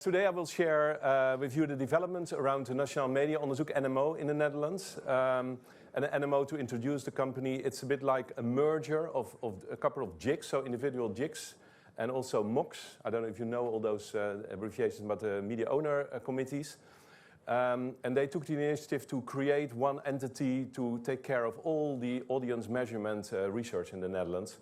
Today I will share with you the developments around the Nationaal Media Onderzoek NMO in the Netherlands. And the NMO, to introduce the company, it's a bit like a merger of a couple of JICs, so individual JICs, and also MOCs. I don't know if you know all those abbreviations, but media owner committees. And they took the initiative to create one entity to take care of all the audience measurement research in the Netherlands.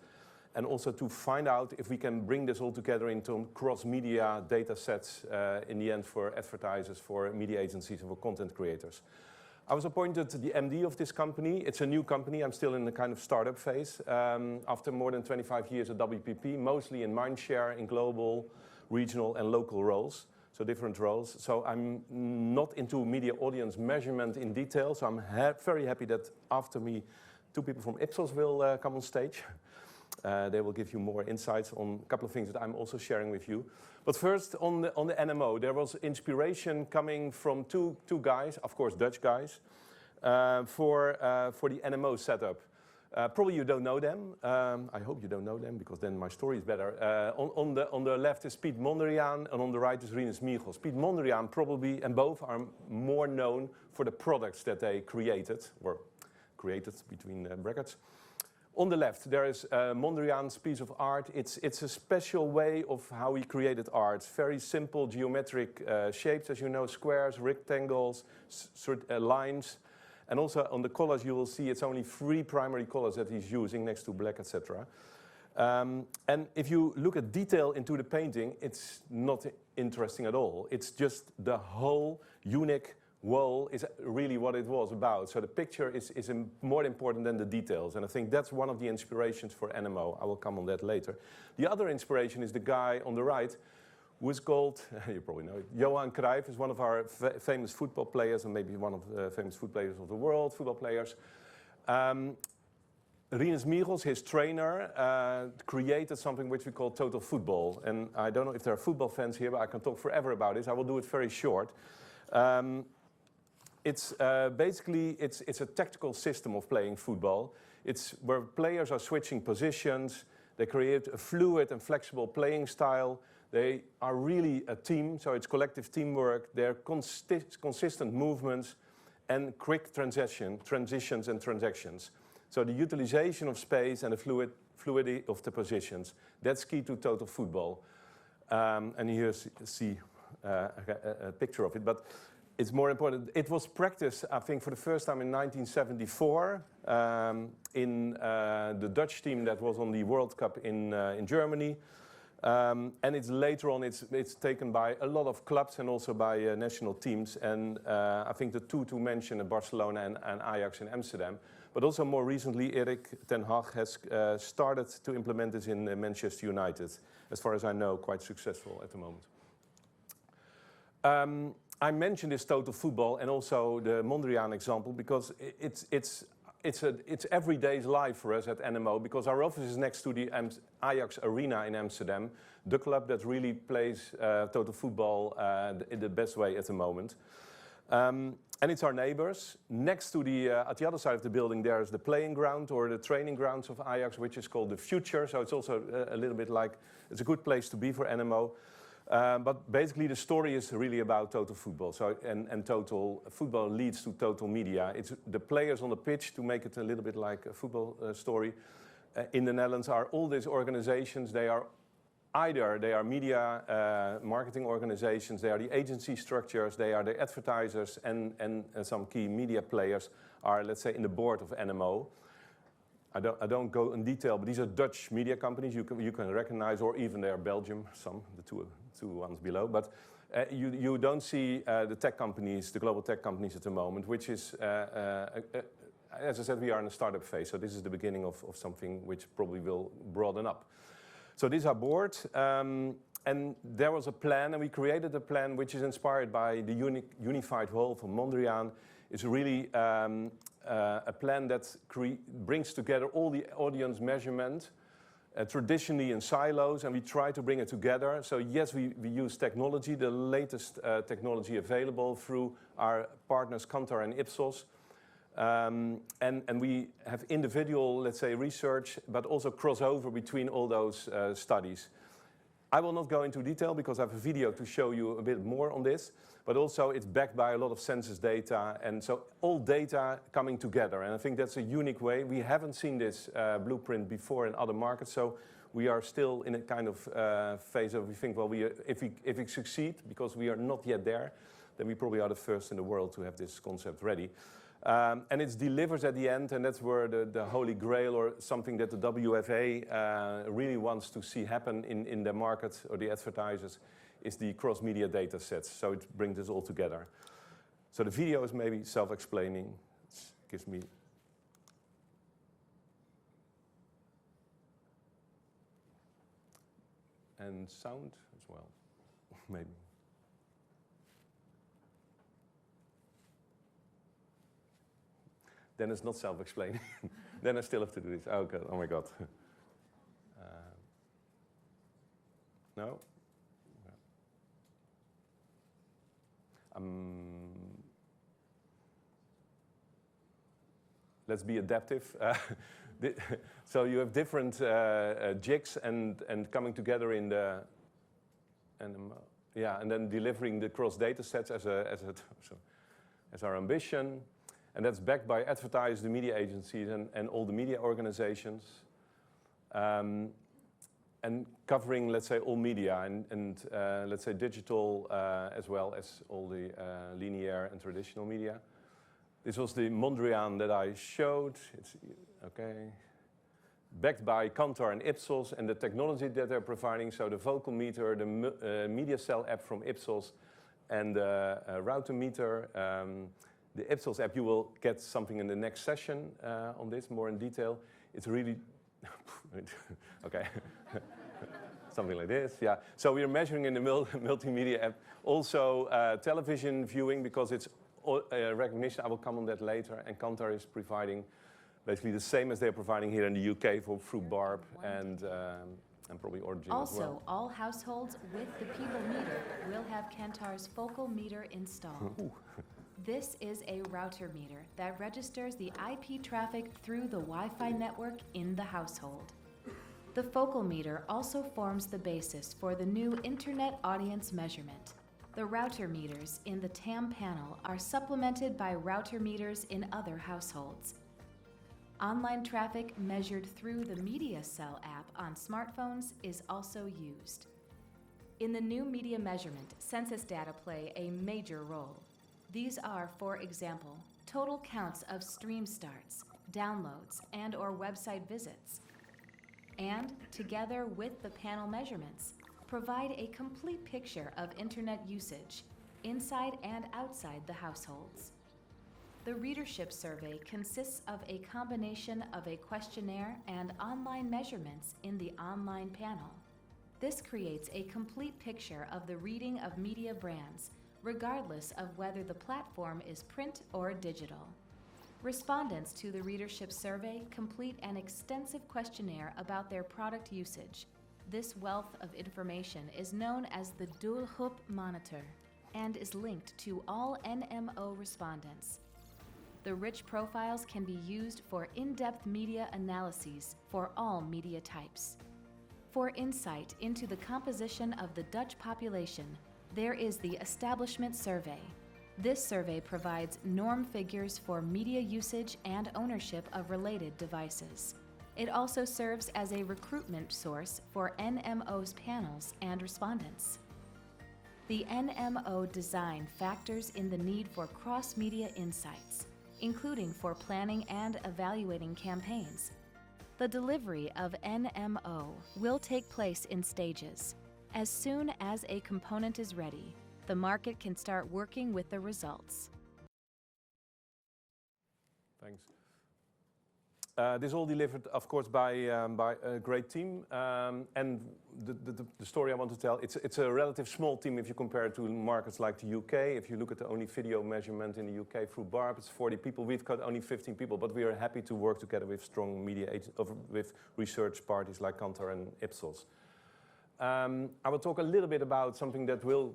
And also to find out if we can bring this all together into cross-media data sets in the end for advertisers, for media agencies and for content creators. I was appointed the MD of this company. It's a new company. I'm still in the kind of startup phase. After more than 25 years at WPP, mostly in mindshare, in global, regional and local roles. So different roles. So I'm not into media audience measurement in detail. So I'm very happy that after me, two people from Ipsos will come on stage. They will give you more insights on a couple of things that I'm also sharing with you. But first, on the NMO, there was inspiration coming from two guys, of course Dutch guys, for the NMO setup. Probably you don't know them. I hope you don't know them, because then my story is better. On the left is Piet Mondriaan, and on the right is Rinus Michels. Piet Mondriaan probably, and both are more known for the products that they created, or created between brackets. On the left, there is Mondriaan's piece of art. It's a special way of how he created art. Very simple geometric shapes, as you know, squares, rectangles, lines. And also on the colors, you will see it's only 3 primary colors that he's using next to black, etc. And if you look at detail into the painting, it's not interesting at all. It's just the whole unique wall is really what it was about. So the picture is more important than the details. And I think that's one of the inspirations for NMO. I will come on that later. The other inspiration is the guy on the right, who is called, you probably know it, Johan Cruijff, is one of our famous football players, and maybe one of the famous football players of the world, football players. Rinus Michels, his trainer, created something which we call total football. And I don't know if there are football fans here, but I can talk forever about this. I will do it very short. It's basically a tactical system of playing football. It's where players are switching positions. They create a fluid and flexible playing style. They are really a team, so it's collective teamwork. They're consistent movements and quick transitions and transactions. So the utilization of space and the fluidity of the positions, that's key to total football. And here you see a picture of it. But it's more important. It was practiced, I think, for the first time in 1974 in the Dutch team that was on the World Cup in Germany. And it's later on, it's taken by a lot of clubs and also by national teams. And I think the two to mention are Barcelona and Ajax in Amsterdam. But also more recently, Erik ten Hag has started to implement this in Manchester United. As far as I know, quite successful at the moment. I mentioned this total football and also the Mondriaan example because it's everyday's life for us at NMO, because our office is next to the Ajax Arena in Amsterdam, the club that really plays total football in the best way at the moment. And it's our neighbors. Next to at the other side of the building, there's the playing ground or the training grounds of Ajax, which is called the Future. So it's also a little bit like, it's a good place to be for NMO. But basically the story is really about total football. So, and total football leads to total media. It's the players on the pitch, to make it a little bit like a football story. In the Netherlands are all these organizations. They are media marketing organizations, they are the agency structures, they are the advertisers, and some key media players are, let's say, in the board of NMO. I don't go in detail, but these are Dutch media companies you can recognize, or even they are Belgium, the two ones below. But you don't see the tech companies, the global tech companies at the moment, which is, as I said, we are in a startup phase. So this is the beginning of something which probably will broaden up. So this is our board, and there was a plan, and we created a plan which is inspired by the unified whole from Mondriaan. It's really a plan that brings together all the audience measurement, traditionally in silos, and we try to bring it together. So yes, we use technology, the latest technology available through our partners Kantar and Ipsos. And we have individual, let's say, research, but also crossover between all those studies. I will not go into detail because I have a video to show you a bit more on this, but also it's backed by a lot of census data, and so all data coming together. And I think that's a unique way. We haven't seen this blueprint before in other markets, so we are still in a kind of phase of we think, well, if we succeed, because we are not yet there, then we probably are the first in the world to have this concept ready. And it's delivers at the end, and that's where the holy grail, or something that the WFA really wants to see happen in the market or the advertisers, is the cross-media data sets. So it brings this all together. So the video is maybe self-explaining. It gives me... And sound as well, maybe. Then it's not self-explaining. Then I still have to do this. Oh, God. Oh my God. No? Let's be adaptive. So you have different jigs and coming together in the... and then delivering the cross data sets as our ambition. And that's backed by advertisers, the media agencies, and all the media organizations. And covering, let's say, all media and let's say digital as well as all the linear and traditional media. This was the Mondrian that I showed. It's, okay. Backed by Kantar and Ipsos and the technology that they're providing. So the vocal meter, the media cell app from Ipsos, and the router meter. The Ipsos app, you will get something in the next session on this, more in detail. It's really, okay, something like this, yeah. So we are measuring in the multimedia app. Also television viewing, because it's recognition. I will come on that later. And Kantar is providing basically the same as they're providing here in the UK through Barb and probably Origin also, as well. All households with the People meter will have Kantar's focal meter installed. This is a router meter that registers the IP traffic through the Wi-Fi network in the household. The focal meter also forms the basis for the new Internet audience measurement. The router meters in the TAM panel are supplemented by router meters in other households. Online traffic measured through the Media Cell app on smartphones is also used. In the new media measurement, census data play a major role. These are, for example, total counts of stream starts, downloads, and/or website visits. And, together with the panel measurements, provide a complete picture of Internet usage, inside and outside the households. The readership survey consists of a combination of a questionnaire and online measurements in the online panel. This creates a complete picture of the reading of media brands, regardless of whether the platform is print or digital. Respondents to the readership survey complete an extensive questionnaire about their product usage. This wealth of information is known as the Doelgroep Monitor and is linked to all NMO respondents. The rich profiles can be used for in-depth media analyses for all media types. For insight into the composition of the Dutch population, there is the Establishment Survey. This survey provides norm figures for media usage and ownership of related devices. It also serves as a recruitment source for NMO's panels and respondents. The NMO design factors in the need for cross-media insights, including for planning and evaluating campaigns. The delivery of NMO will take place in stages. As soon as a component is ready, the market can start working with the results. Thanks. This all delivered, of course, by a great team. And the story I want to tell, it's a relative small team if you compare it to markets like the UK. If you look at the only video measurement in the UK through Barb, it's 40 people. We've got only 15 people, but we are happy to work together with strong media with research parties like Kantar and Ipsos. I will talk a little bit about something that will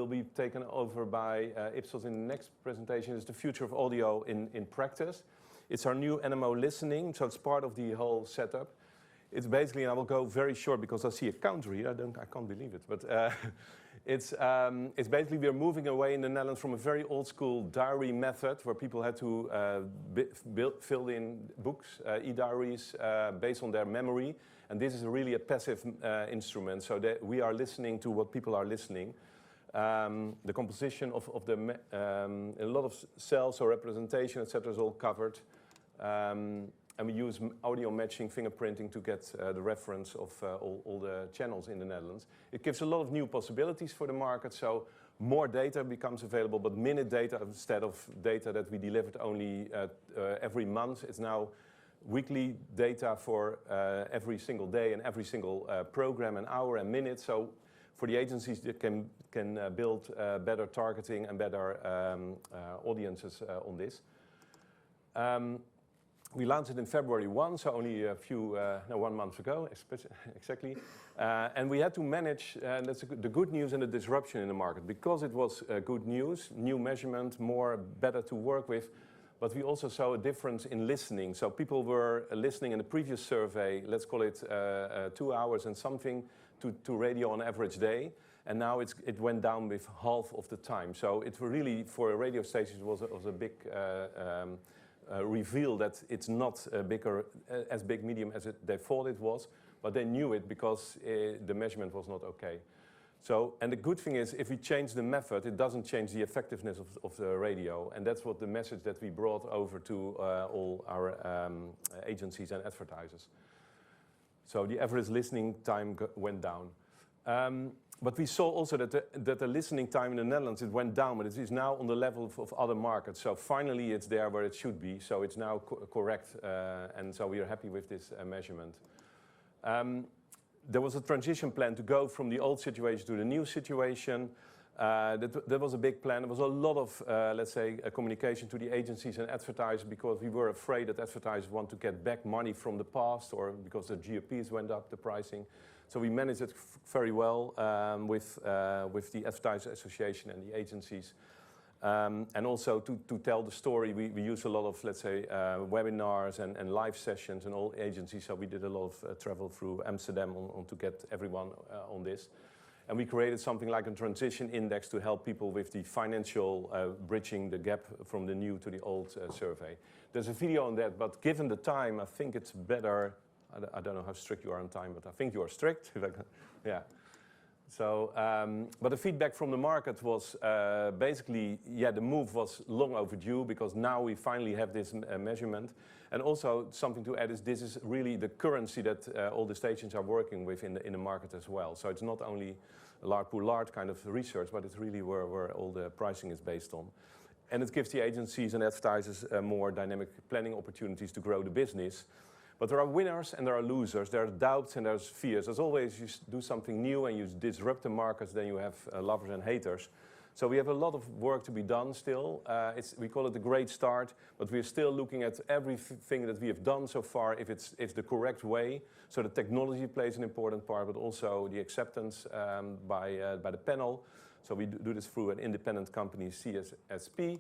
be taken over by Ipsos in the next presentation. It's the future of audio in practice. It's our new NMO listening, so it's part of the whole setup. it's basically, and I will go very short because I see a counter here. I can't believe it, but it's basically we're moving away in the Netherlands from a very old school diary method where people had to fill in books, e-diaries based on their memory, and this is really a passive instrument, so that we are listening to what people are listening. The composition of a lot of cells or representation, etc., is all covered. And we use audio matching, fingerprinting to get the reference of all the channels in the Netherlands. It gives a lot of new possibilities for the market, so more data becomes available, but minute data instead of data that we delivered only every month. It's now weekly data for every single day and every single program and hour and minute. So for the agencies that can build better targeting and better audiences on this. We launched it in February 1, so only 1 month ago, exactly. And we had to manage, and that's the good news and the disruption in the market. Because it was good news, new measurement, better to work with, but we also saw a difference in listening. So people were listening in the previous survey, let's call it 2 hours and something, to radio on average day. And now it went down with half of the time. So it really, for a radio station, it was a big reveal that it's not as big medium as they thought it was, but they knew it because the measurement was not okay. So, and the good thing is, if we change the method, it doesn't change the effectiveness of the radio, and that's what the message that we brought over to all our agencies and advertisers. So the average listening time went down. But we saw also that the listening time in the Netherlands, it went down, but it is now on the level of other markets. So finally it's there where it should be. So it's now correct, and so we are happy with this measurement. There was a transition plan to go from the old situation to the new situation. That was a big plan. There was a lot of, let's say, communication to the agencies and advertisers because we were afraid that advertisers want to get back money from the past or because the GOPs went up, the pricing. So we managed it very well with the Advertiser Association and the agencies. And also to tell the story, we use a lot of, let's say, webinars and live sessions and all agencies. So we did a lot of travel through Amsterdam to get everyone on this. And we created something like a transition index to help people with the financial bridging the gap from the new to the old survey. There's a video on that, but given the time, I think it's better. I don't know how strict you are on time, but I think you are strict. Yeah. So, but the feedback from the market was basically, yeah, the move was long overdue because now we finally have this measurement. And also something to add is this is really the currency that all the stations are working with in the market as well. So it's not only a large kind of research, but it's really where all the pricing is based on. And it gives the agencies and advertisers more dynamic planning opportunities to grow the business. But there are winners and there are losers. There are doubts and there's fears. As always, you do something new and you disrupt the markets, then you have lovers and haters. So we have a lot of work to be done still. We call it a great start, but we're still looking at everything that we have done so far, if it's the correct way. So the technology plays an important part, but also the acceptance by the panel. So we do this through an independent company, CSSP,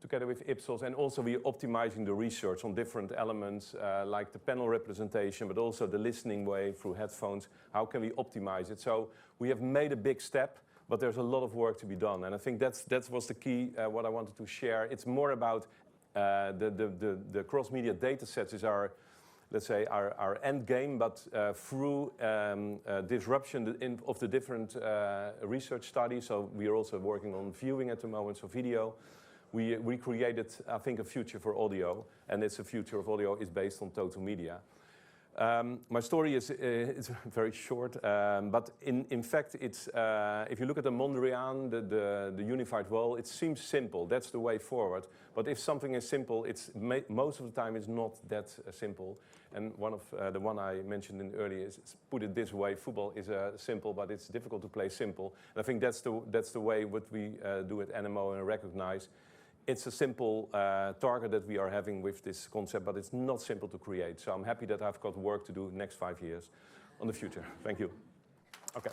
together with Ipsos, and also we're optimizing the research on different elements like the panel representation, but also the listening way through headphones. How can we optimize it? So we have made a big step, but there's a lot of work to be done. And I think that was the key, what I wanted to share. It's more about the cross-media data sets is our, let's say, our end game, but through disruption of the different research studies. So we are also working on viewing at the moment, so video. We created, I think, a future for audio, and it's a future of audio is based on total media. My story is very short, but in fact, it's if you look at the Mondrian, the unified world, it seems simple. That's the way forward. But if something is simple, most of the time it's not that simple. And one of the one I mentioned earlier is put it this way: football is simple, but it's difficult to play simple. And I think that's the way what we do at NMO and recognize. It's a simple target that we are having with this concept, but it's not simple to create. So I'm happy that I've got work to do the next 5 years on the future. Thank you. Okay.